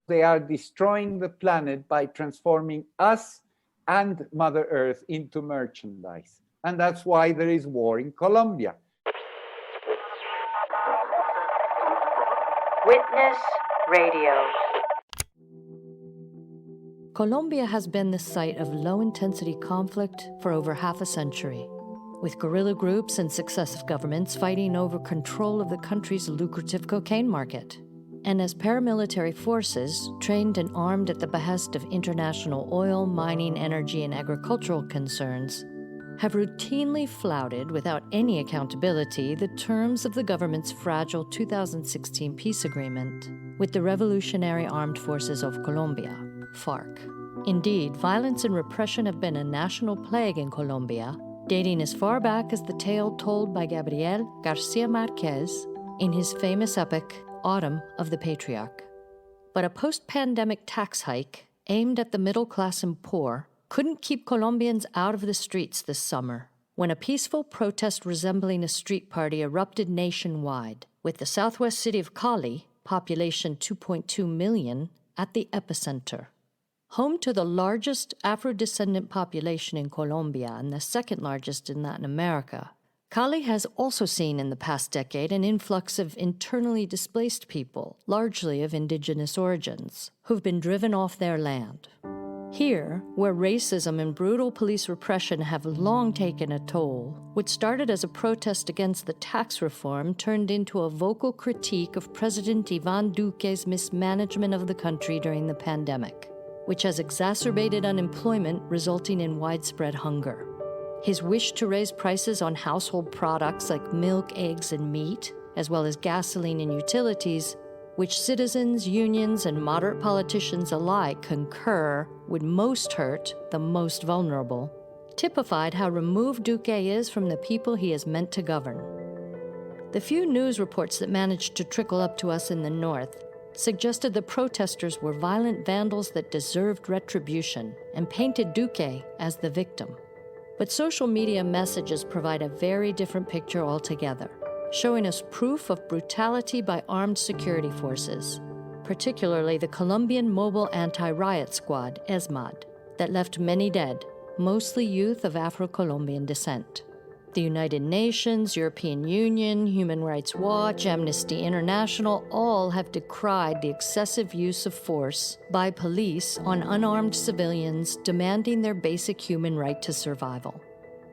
They are destroying the planet by transforming us and Mother Earth into merchandise. And that's why there is war in Colombia. Witness Radio. Colombia has been the site of low-intensity conflict for over half a century, with guerrilla groups and successive governments fighting over control of the country's lucrative cocaine market. And as paramilitary forces, trained and armed at the behest of international oil, mining, energy, and agricultural concerns, have routinely flouted without any accountability the terms of the government's fragile 2016 peace agreement with the Revolutionary Armed Forces of Colombia, FARC. Indeed, violence and repression have been a national plague in Colombia, dating as far back as the tale told by Gabriel Garcia Marquez in his famous epic, Autumn of the Patriarch. But a post-pandemic tax hike aimed at the middle class and poor couldn't keep Colombians out of the streets this summer, when a peaceful protest resembling a street party erupted nationwide, with the southwest city of Cali, population 2.2 million, at the epicenter. Home to the largest Afro-descendant population in Colombia and the second largest in Latin America, Cali has also seen in the past decade an influx of internally displaced people, largely of indigenous origins, who've been driven off their land. Here, where racism and brutal police repression have long taken a toll, what started as a protest against the tax reform turned into a vocal critique of President Ivan Duque's mismanagement of the country during the pandemic, which has exacerbated unemployment, resulting in widespread hunger. His wish to raise prices on household products like milk, eggs, and meat, as well as gasoline and utilities, which citizens, unions, and moderate politicians alike concur would most hurt the most vulnerable, typified how removed Duque is from the people he is meant to govern. The few news reports that managed to trickle up to us in the north suggested the protesters were violent vandals that deserved retribution and painted Duque as the victim. But social media messages provide a very different picture altogether, showing us proof of brutality by armed security forces, particularly the Colombian Mobile Anti-Riot Squad, ESMAD, that left many dead, mostly youth of Afro-Colombian descent. The United Nations, European Union, Human Rights Watch, Amnesty International all have decried the excessive use of force by police on unarmed civilians demanding their basic human right to survival.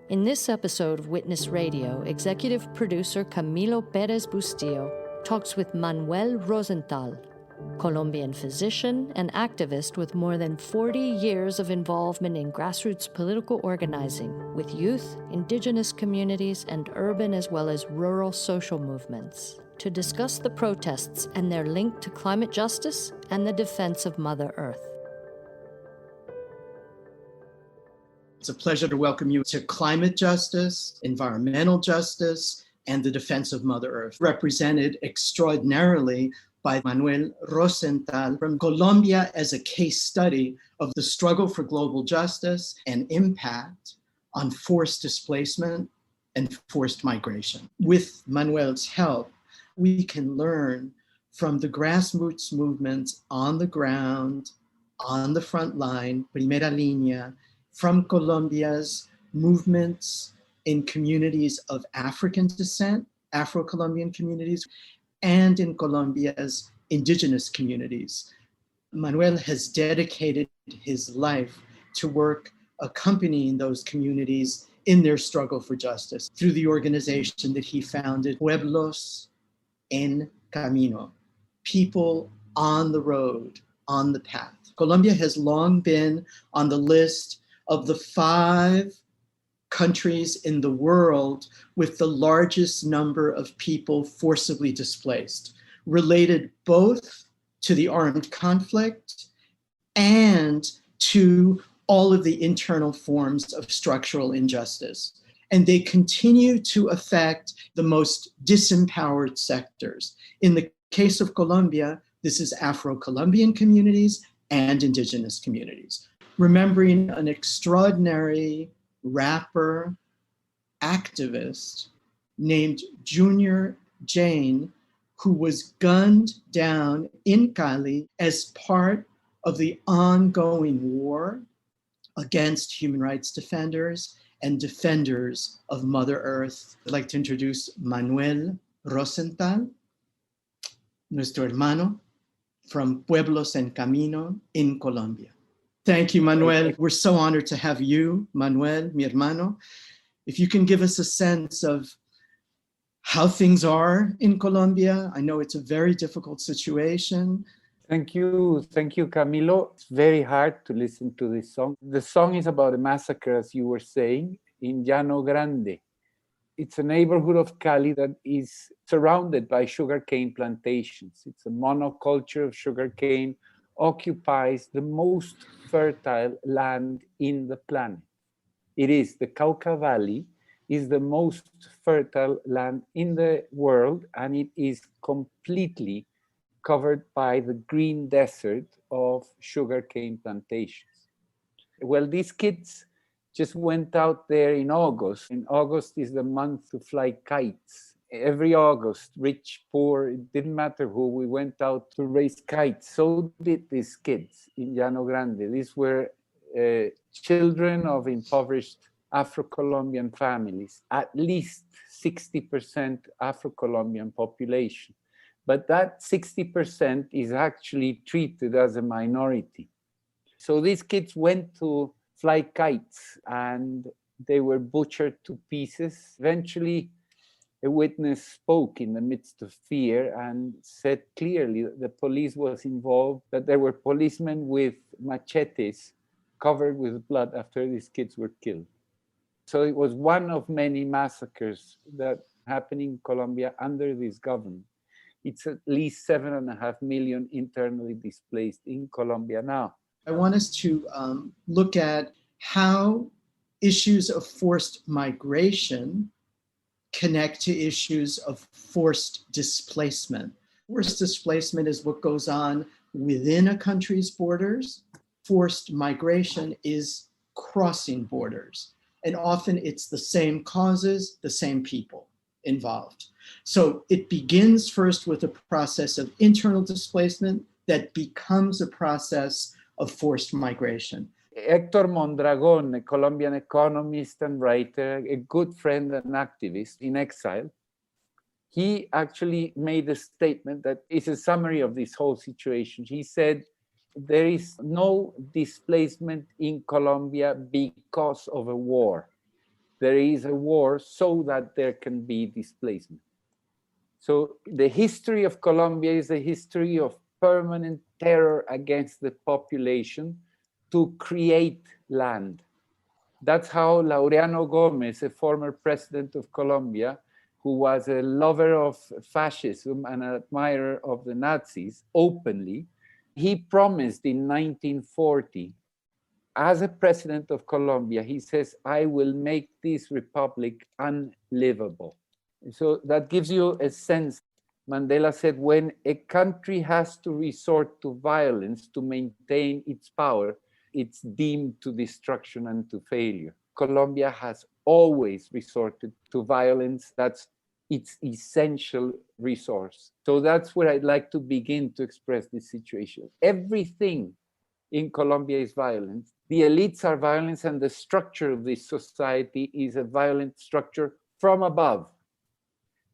In this episode of Witness Radio, executive producer Camilo Perez-Bustillo talks with Manuel Rozental, Colombian physician and activist with more than 40 years of involvement in grassroots political organizing with youth, indigenous communities, and urban as well as rural social movements, to discuss the protests and their link to climate justice and the defense of Mother Earth. It's a pleasure to welcome you to climate justice, environmental justice, and the defense of Mother Earth, represented extraordinarily by Manuel Rozental from Colombia as a case study of the struggle for global justice and impact on forced displacement and forced migration. With Manuel's help, we can learn from the grassroots movements on the ground, on the front line, primera línea, from Colombia's movements in communities of African descent, Afro-Colombian communities, and in Colombia's indigenous communities. Manuel has dedicated his life to work accompanying those communities in their struggle for justice through the organization that he founded, Pueblos en Camino, people on the road, on the path. Colombia has long been on the list of the 5 countries in the world with the largest number of people forcibly displaced, related both to the armed conflict and to all of the internal forms of structural injustice. And they continue to affect the most disempowered sectors. In the case of Colombia, this is Afro-Colombian communities and indigenous communities. Remembering an extraordinary rapper, activist named Junior Jane, who was gunned down in Cali as part of the ongoing war against human rights defenders and defenders of Mother Earth. I'd like to introduce Manuel Rozental, nuestro hermano, from Pueblos and Camino in Colombia. Thank you, Manuel. We're so honored to have you, Manuel, mi hermano. If you can give us a sense of how things are in Colombia. I know it's a very difficult situation. Thank you, Camilo. It's very hard to listen to this song. The song is about a massacre, as you were saying, in Llano Grande. It's a neighborhood of Cali that is surrounded by sugarcane plantations. It's a monoculture of sugarcane, occupies the most fertile land in the planet. It is the Cauca Valley, is the most fertile land in the world, and it is completely covered by the green desert of sugarcane plantations. Well, these kids just went out there in August. In August is the month to fly kites. Every August, rich, poor, it didn't matter who, we went out to raise kites. So did these kids in Llano Grande. These were children of impoverished Afro-Colombian families, at least 60% Afro-Colombian population. But that 60% is actually treated as a minority. So these kids went to fly kites and they were butchered to pieces. Eventually, a witness spoke in the midst of fear and said clearly that the police was involved, that there were policemen with machetes covered with blood after these kids were killed. So it was one of many massacres that happened in Colombia under this government. It's at least 7.5 million internally displaced in Colombia now. I want us to look at how issues of forced migration connect to issues of forced displacement. Forced displacement is what goes on within a country's borders. Forced migration is crossing borders. And often it's the same causes, the same people involved. So it begins first with a process of internal displacement that becomes a process of forced migration. Héctor Mondragon, a Colombian economist and writer, a good friend and activist in exile, he actually made a statement that is a summary of this whole situation. He said, there is no displacement in Colombia because of a war. There is a war so that there can be displacement. So the history of Colombia is a history of permanent terror against the population to create land. That's how Laureano Gómez, a former president of Colombia, who was a lover of fascism and an admirer of the Nazis openly, he promised in 1940, as a president of Colombia, he says, I will make this republic unlivable. So that gives you a sense. Mandela said, when a country has to resort to violence to maintain its power, it's deemed to destruction and to failure. Colombia has always resorted to violence. That's its essential resource. So that's where I'd like to begin to express this situation. Everything in Colombia is violence. The elites are violence, and the structure of this society is a violent structure from above.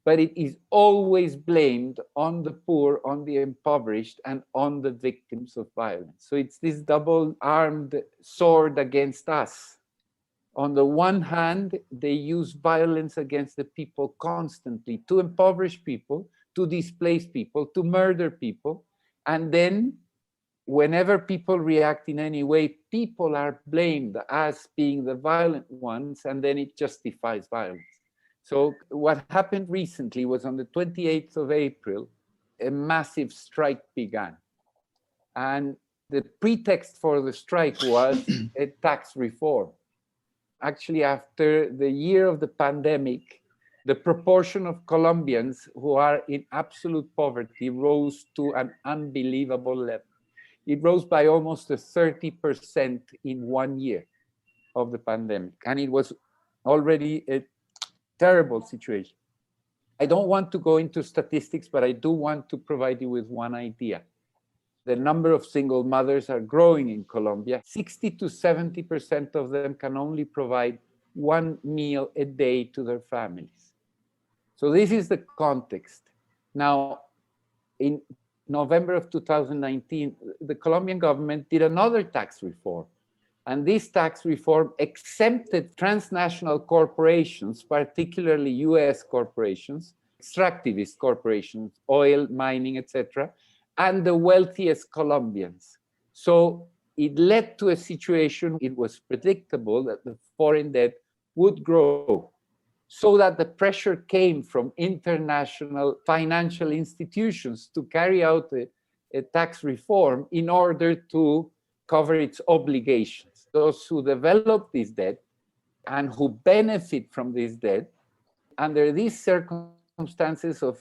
But it is always blamed on the poor, on the impoverished, and on the victims of violence. So it's this double-armed sword against us. On the one hand, they use violence against the people constantly to impoverish people, to displace people, to murder people. And then whenever people react in any way, people are blamed as being the violent ones, and then it justifies violence. So what happened recently was on the 28th of April, a massive strike began. And the pretext for the strike was a tax reform. Actually, after the year of the pandemic, the proportion of Colombians who are in absolute poverty rose to an unbelievable level. It rose by almost 30% in 1 year of the pandemic. And it was already a terrible situation. I don't want to go into statistics, but I do want to provide you with one idea. The number of single mothers are growing in Colombia. 60 to 70% of them can only provide one meal a day to their families. So this is the context. Now, in November of 2019, the Colombian government did another tax reform. And this tax reform exempted transnational corporations, particularly US corporations, extractivist corporations, oil, mining, etc., and the wealthiest Colombians. So it led to a situation, it was predictable that the foreign debt would grow, so that the pressure came from international financial institutions to carry out a tax reform in order to cover its obligations. Those who develop this debt and who benefit from this debt, under these circumstances of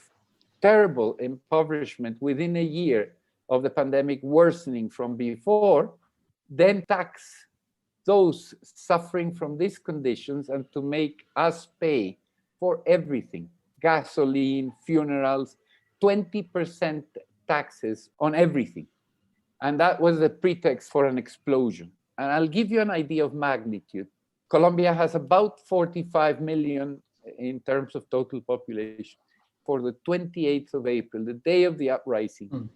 terrible impoverishment within a year of the pandemic worsening from before, then tax those suffering from these conditions and to make us pay for everything, gasoline, funerals, 20% taxes on everything. And that was the pretext for an explosion. And I'll give you an idea of magnitude. Colombia has about 45 million in terms of total population. For the 28th of April, the day of the uprising,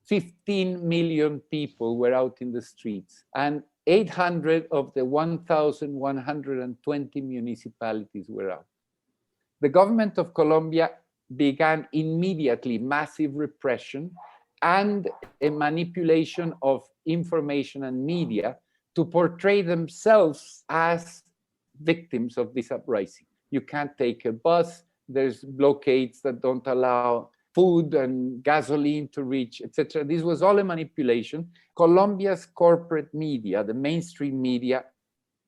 15 million people were out in the streets, and 800 of the 1,120 municipalities were out. The government of Colombia began immediately massive repression and a manipulation of information and media to portray themselves as victims of this uprising. You can't take a bus, there's blockades that don't allow food and gasoline to reach, etc. This was all a manipulation. Colombia's corporate media, the mainstream media,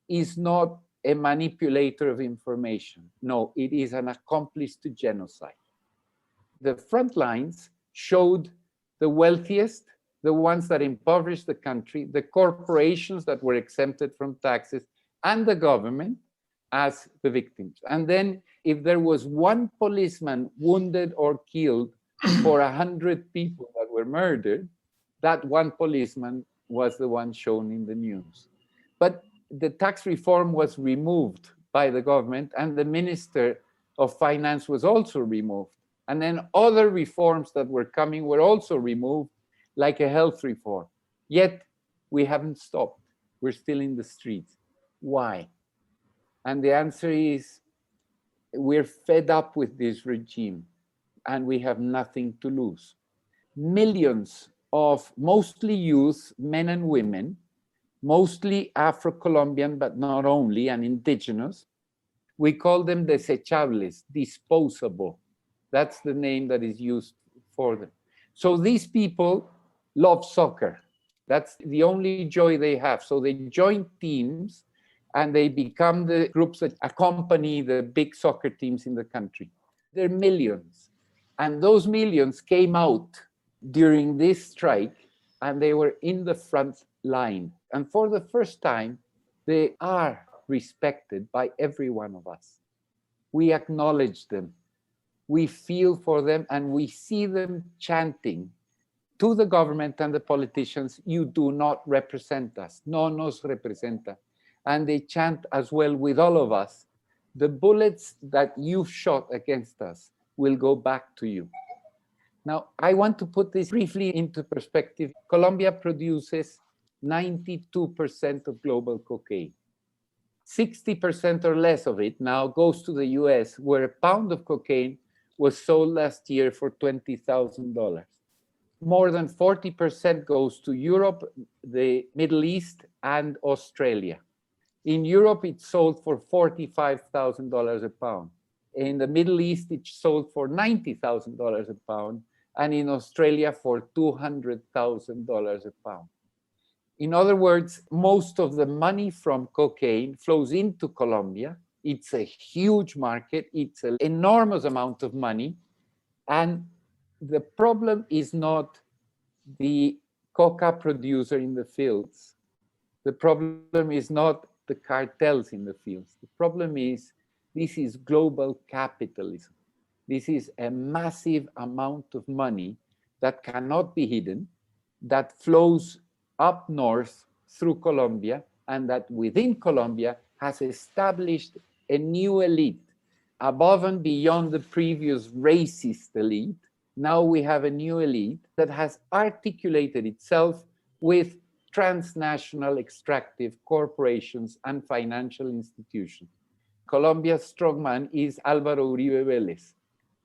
is not a manipulator of information. No, it is an accomplice to genocide. The front lines showed the wealthiest, the ones that impoverished the country, the corporations that were exempted from taxes, and the government as the victims. And then if there was one policeman wounded or killed for 100 people that were murdered, that one policeman was the one shown in the news. But the tax reform was removed by the government, and the Minister of Finance was also removed. And then other reforms that were coming were also removed, like a health reform. Yet we haven't stopped. We're still in the streets. Why? And the answer is, we're fed up with this regime and we have nothing to lose. Millions of mostly youth, men and women, mostly Afro-Colombian, but not only, and indigenous, we call them desechables, disposable. That's the name that is used for them. So these people love soccer. That's the only joy they have. So they join teams and they become the groups that accompany the big soccer teams in the country. There are millions. And those millions came out during this strike and they were in the front line. And for the first time, they are respected by every one of us. We acknowledge them. We feel for them and we see them chanting to the government and the politicians, "You do not represent us. No nos representa." And they chant as well with all of us, "The bullets that you've shot against us will go back to you." Now, I want to put this briefly into perspective. Colombia produces 92% of global cocaine. 60% or less of it now goes to the US, where a pound of cocaine was sold last year for $20,000. More than 40% goes to Europe, the Middle East, and Australia. In Europe, it's sold for $45,000 a pound. In the Middle East, it's sold for $90,000 a pound, and in Australia for $200,000 a pound. In other words, most of the money from cocaine flows into Colombia. It's a huge market. It's an enormous amount of money. And the problem is not the coca producer in the fields. The problem is not the cartels in the fields. The problem is this is global capitalism. This is a massive amount of money that cannot be hidden, that flows up north through Colombia, and that within Colombia has established a new elite above and beyond the previous racist elite. Now we have a new elite that has articulated itself with transnational extractive corporations and financial institutions. Colombia's strongman is Álvaro Uribe Vélez,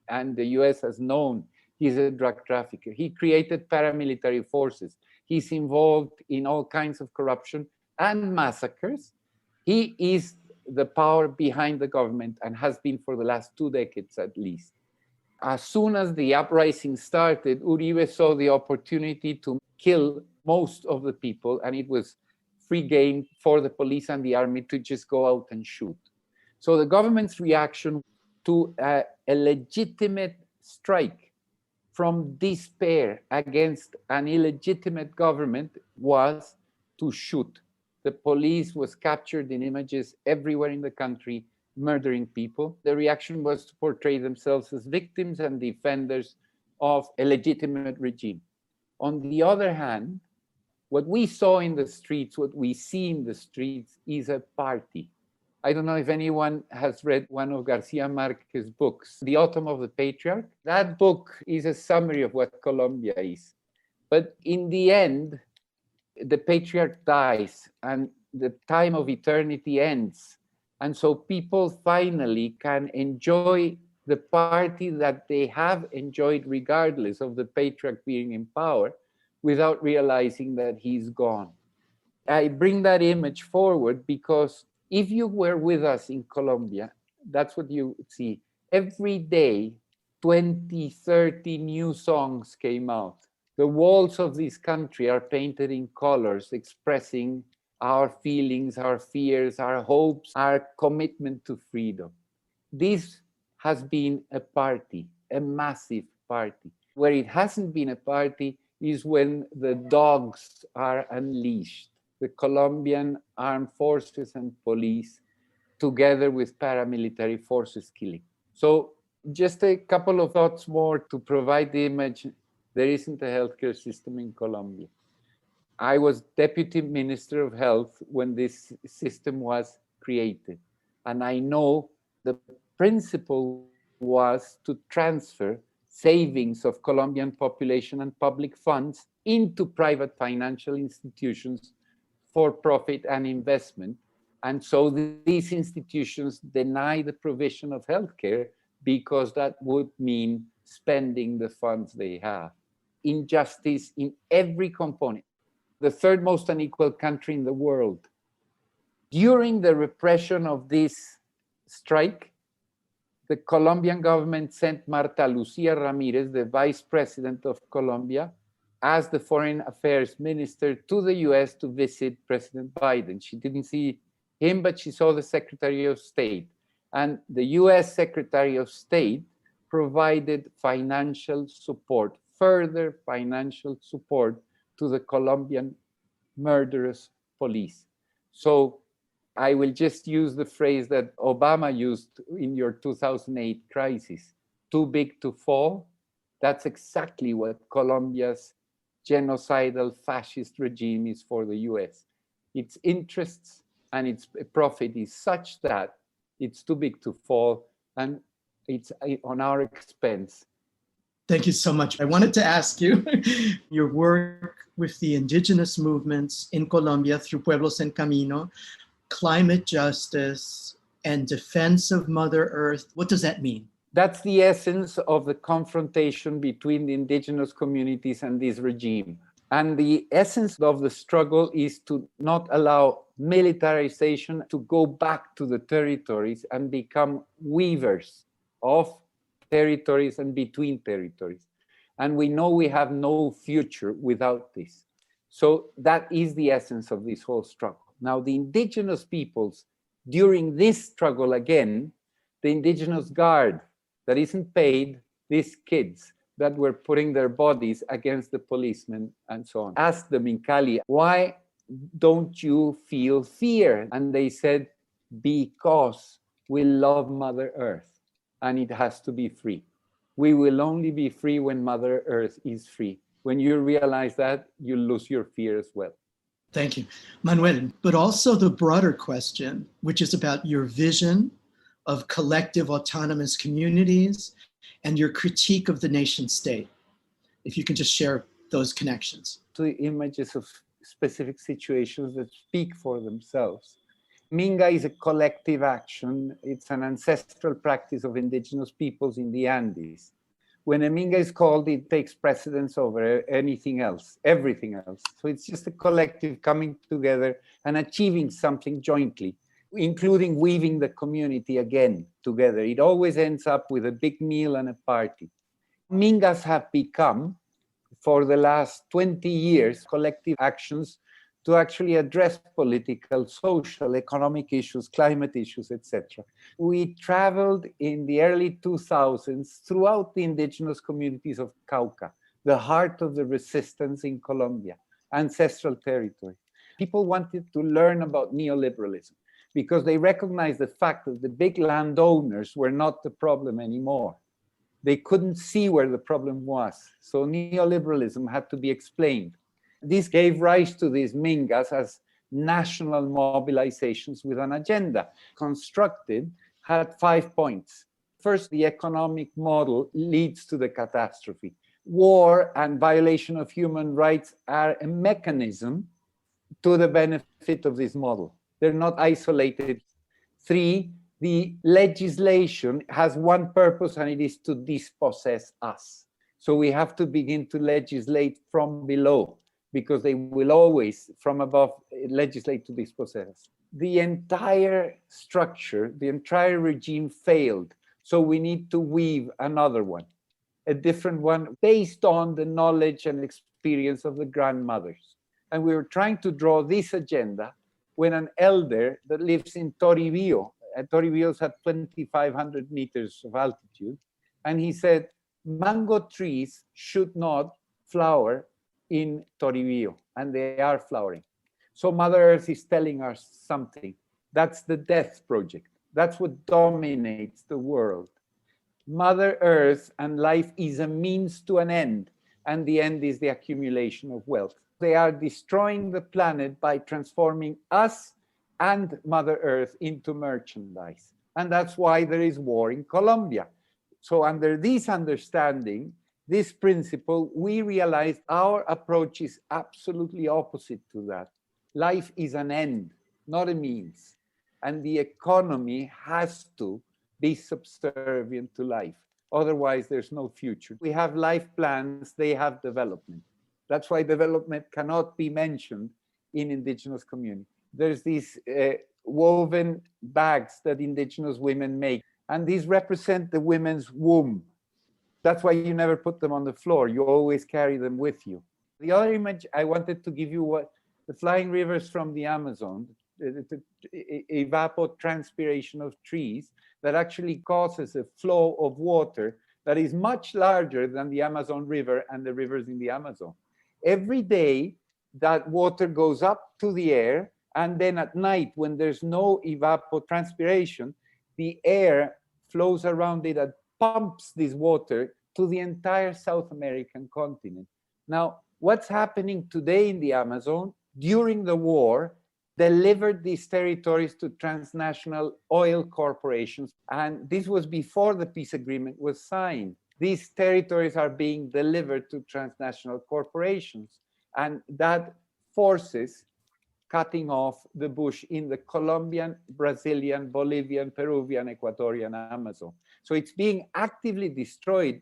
and the US has known he's a drug trafficker. He created paramilitary forces. He's involved in all kinds of corruption and massacres. He is the power behind the government and has been for the last 2 decades at least. As soon as the uprising started, Uribe saw the opportunity to kill most of the people, and it was free game for the police and the army to just go out and shoot. So the government's reaction to a legitimate strike from despair against an illegitimate government was to shoot. The police was captured in images everywhere in the country, murdering people. The reaction was to portray themselves as victims and defenders of a legitimate regime. On the other hand, what we saw in the streets, what we see in the streets is a party. I don't know if anyone has read one of Garcia Marquez's books, The Autumn of the Patriarch. That book is a summary of what Colombia is. But in the end, the patriarch dies and the time of eternity ends. And so people finally can enjoy the party that they have enjoyed regardless of the patriarch being in power without realizing that he's gone. I bring that image forward because if you were with us in Colombia, that's what you see. Every day, 20, 30 new songs came out. The walls of this country are painted in colors expressing our feelings, our fears, our hopes, our commitment to freedom. This has been a party, a massive party. Where it hasn't been a party is when the dogs are unleashed. The Colombian armed forces and police, together with paramilitary forces killing. So just a couple of thoughts more to provide the image. There isn't a healthcare system in Colombia. I was Deputy Minister of Health when this system was created. And I know the principle was to transfer savings of Colombian population and public funds into private financial institutions for profit and investment. And so these institutions deny the provision of healthcare because that would mean spending the funds they have. Injustice in every component. The third most unequal country in the world. During the repression of this strike, the Colombian government sent Marta Lucía Ramirez, the vice president of Colombia, as the foreign affairs minister to the US to visit President Biden. She didn't see him, but she saw the Secretary of State. And the US Secretary of State provided financial support, further financial support to the Colombian murderous police. So I will just use the phrase that Obama used in your 2008 crisis, too big to fall. That's exactly what Colombia's genocidal fascist regime is for the US. Its interests and its profit is such that it's too big to fall and it's on our expense. Thank you so much. I wanted to ask you, your work with the indigenous movements in Colombia through Pueblos and Camino, climate justice and defense of Mother Earth, what does that mean? That's the essence of the confrontation between the indigenous communities and this regime. And the essence of the struggle is to not allow militarization to go back to the territories and become weavers of territories and between territories. And we know we have no future without this. So that is the essence of this whole struggle. Now, the indigenous peoples, during this struggle again, the indigenous guard that isn't paid, these kids that were putting their bodies against the policemen and so on, asked them in Cali, why don't you feel fear? And they said, because we love Mother Earth and it has to be free. We will only be free when Mother Earth is free. When you realize that, you lose your fear as well. Thank you, Manuel. But also the broader question, which is about your vision of collective autonomous communities and your critique of the nation state. If you can just share those connections. To images of specific situations that speak for themselves. Minga is a collective action. It's an ancestral practice of indigenous peoples in the Andes. When a Minga is called, it takes precedence over anything else, everything else. So it's just a collective coming together and achieving something jointly, including weaving the community again together. It always ends up with a big meal and a party. Mingas have become, for the last 20 years, collective actions to actually address political, social, economic issues, climate issues, etc. We traveled in the early 2000s throughout the indigenous communities of Cauca, the heart of the resistance in Colombia, ancestral territory. People wanted to learn about neoliberalism because they recognized the fact that the big landowners were not the problem anymore. They couldn't see where the problem was. So neoliberalism had to be explained. This gave rise to these Mingas as national mobilizations with an agenda. Constructed, had 5 points. First, the economic model leads to the catastrophe. War and violation of human rights are a mechanism to the benefit of this model. They're not isolated. 3, the legislation has one purpose, and it is to dispossess us. So we have to begin to legislate from below, because they will always, from above, legislate to dispossess us. The entire structure, the entire regime failed. So we need to weave another one, a different one, based on the knowledge and experience of the grandmothers. And we were trying to draw this agenda when an elder that lives in Toribio, Toribio is at 2,500 meters of altitude, and he said, mango trees should not flower in Toribio, and they are flowering. So Mother Earth is telling us something. That's the death project. That's what dominates the world. Mother Earth and life is a means to an end, and the end is the accumulation of wealth. They are destroying the planet by transforming us and Mother Earth into merchandise. And that's why there is war in Colombia. So under this understanding, this principle, we realized our approach is absolutely opposite to that. Life is an end, not a means. And the economy has to be subservient to life. Otherwise, there's no future. We have life plans, they have development. That's why development cannot be mentioned in indigenous communities. There's these woven bags that indigenous women make, and these represent the women's womb. That's why you never put them on the floor. You always carry them with you. The other image I wanted to give you was the flying rivers from the Amazon, the evapotranspiration of trees that actually causes a flow of water that is much larger than the Amazon River and the rivers in the Amazon. Every day, that water goes up to the air, and then at night, when there's no evapotranspiration, the air flows around it and pumps this water to the entire South American continent. Now, what's happening today in the Amazon, during the war, delivered these territories to transnational oil corporations. And this was before the peace agreement was signed. These territories are being delivered to transnational corporations. And that forces cutting off the bush in the Colombian, Brazilian, Bolivian, Peruvian, Ecuadorian Amazon. So it's being actively destroyed.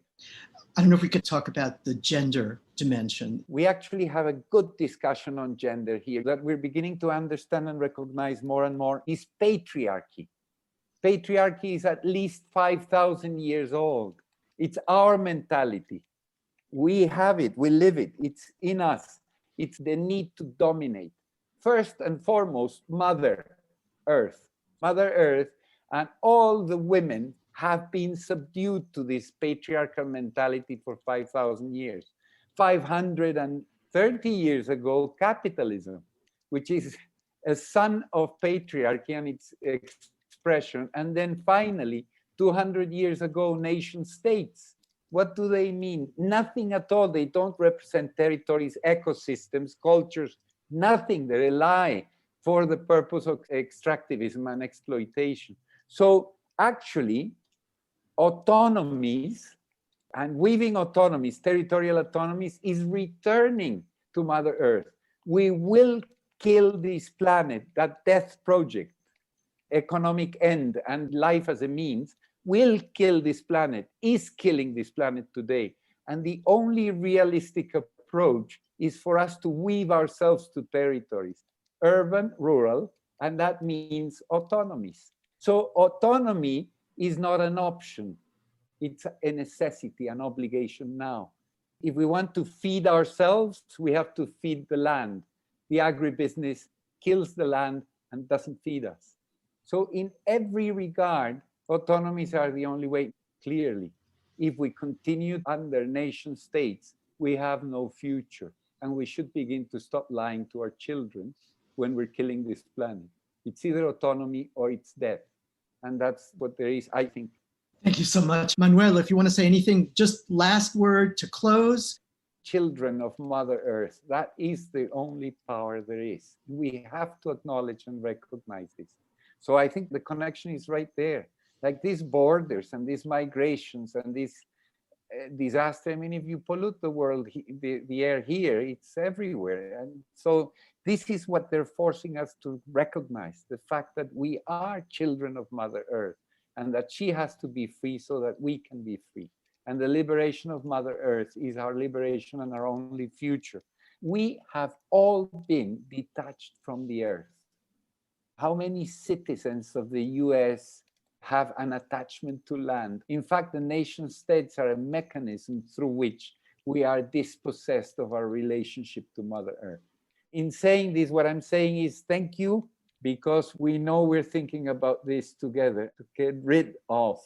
I don't know if we could talk about the gender dimension. We actually have a good discussion on gender here that we're beginning to understand and recognize more and more is patriarchy. Patriarchy is at least 5,000 years old. It's our mentality. We have it, we live it, it's in us. It's the need to dominate. First and foremost, Mother Earth. Mother Earth and all the women have been subdued to this patriarchal mentality for 5,000 years. 530 years ago, capitalism, which is a son of patriarchy and its expression. And then finally, 200 years ago, nation states. What do they mean? Nothing at all. They don't represent territories, ecosystems, cultures, nothing. They rely for the purpose of extractivism and exploitation. So actually, autonomies and weaving autonomies, territorial autonomies, is returning to Mother Earth. We will kill this planet, that death project, economic end and life as a means, will kill this planet, is killing this planet today. And the only realistic approach is for us to weave ourselves to territories, urban, rural, and that means autonomies. So autonomy is not an option. It's a necessity, an obligation now. If we want to feed ourselves, we have to feed the land. The agribusiness kills the land and doesn't feed us. So in every regard, autonomies are the only way, clearly. If we continue under nation states, we have no future. And we should begin to stop lying to our children when we're killing this planet. It's either autonomy or it's death. And that's what there is, I think. Thank you so much. Manuel, if you want to say anything, just last word to close. Children of Mother Earth, that is the only power there is. We have to acknowledge and recognize this. So I think the connection is right there. Like these borders and these migrations and these disaster. I mean, if you pollute the world, the air here, it's everywhere. And so this is what they're forcing us to recognize, the fact that we are children of Mother Earth and that she has to be free so that we can be free. And the liberation of Mother Earth is our liberation and our only future. We have all been detached from the earth. How many citizens of the US have an attachment to land? In fact, the nation states are a mechanism through which we are dispossessed of our relationship to Mother Earth. In saying this, what I'm saying is thank you, because we know we're thinking about this together to get rid of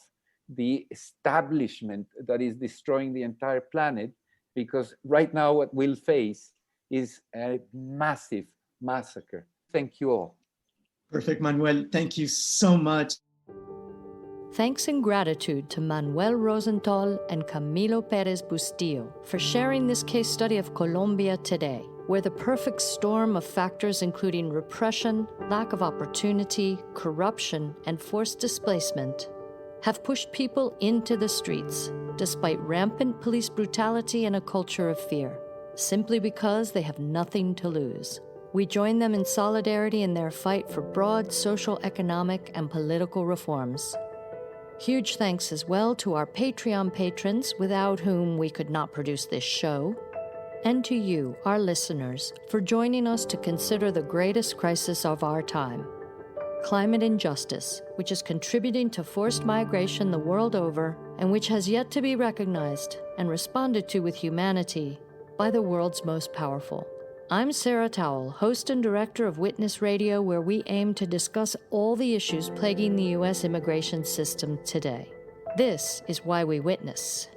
the establishment that is destroying the entire planet, because right now what we'll face is a massive massacre. Thank you all. Perfect, Manuel. Thank you so much. Thanks and gratitude to Manuel Rozental and Camilo Perez-Bustillo for sharing this case study of Colombia today, where the perfect storm of factors including repression, lack of opportunity, corruption, and forced displacement have pushed people into the streets, despite rampant police brutality and a culture of fear, simply because they have nothing to lose. We join them in solidarity in their fight for broad social, economic, and political reforms. Huge thanks as well to our Patreon patrons, without whom we could not produce this show, and to you, our listeners, for joining us to consider the greatest crisis of our time, climate injustice, which is contributing to forced migration the world over and which has yet to be recognized and responded to with humanity by the world's most powerful. I'm Sarah Towell, host and director of Witness Radio, where we aim to discuss all the issues plaguing the U.S. immigration system today. This is why we witness.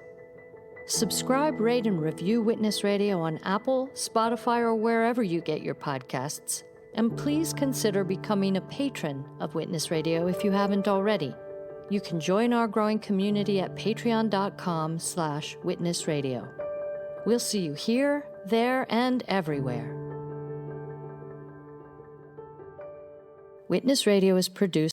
Subscribe, rate, and review Witness Radio on Apple, Spotify, or wherever you get your podcasts. And please consider becoming a patron of Witness Radio if you haven't already. You can join our growing community at patreon.com/witnessradio. We'll see you here, there, and everywhere. Witness Radio is produced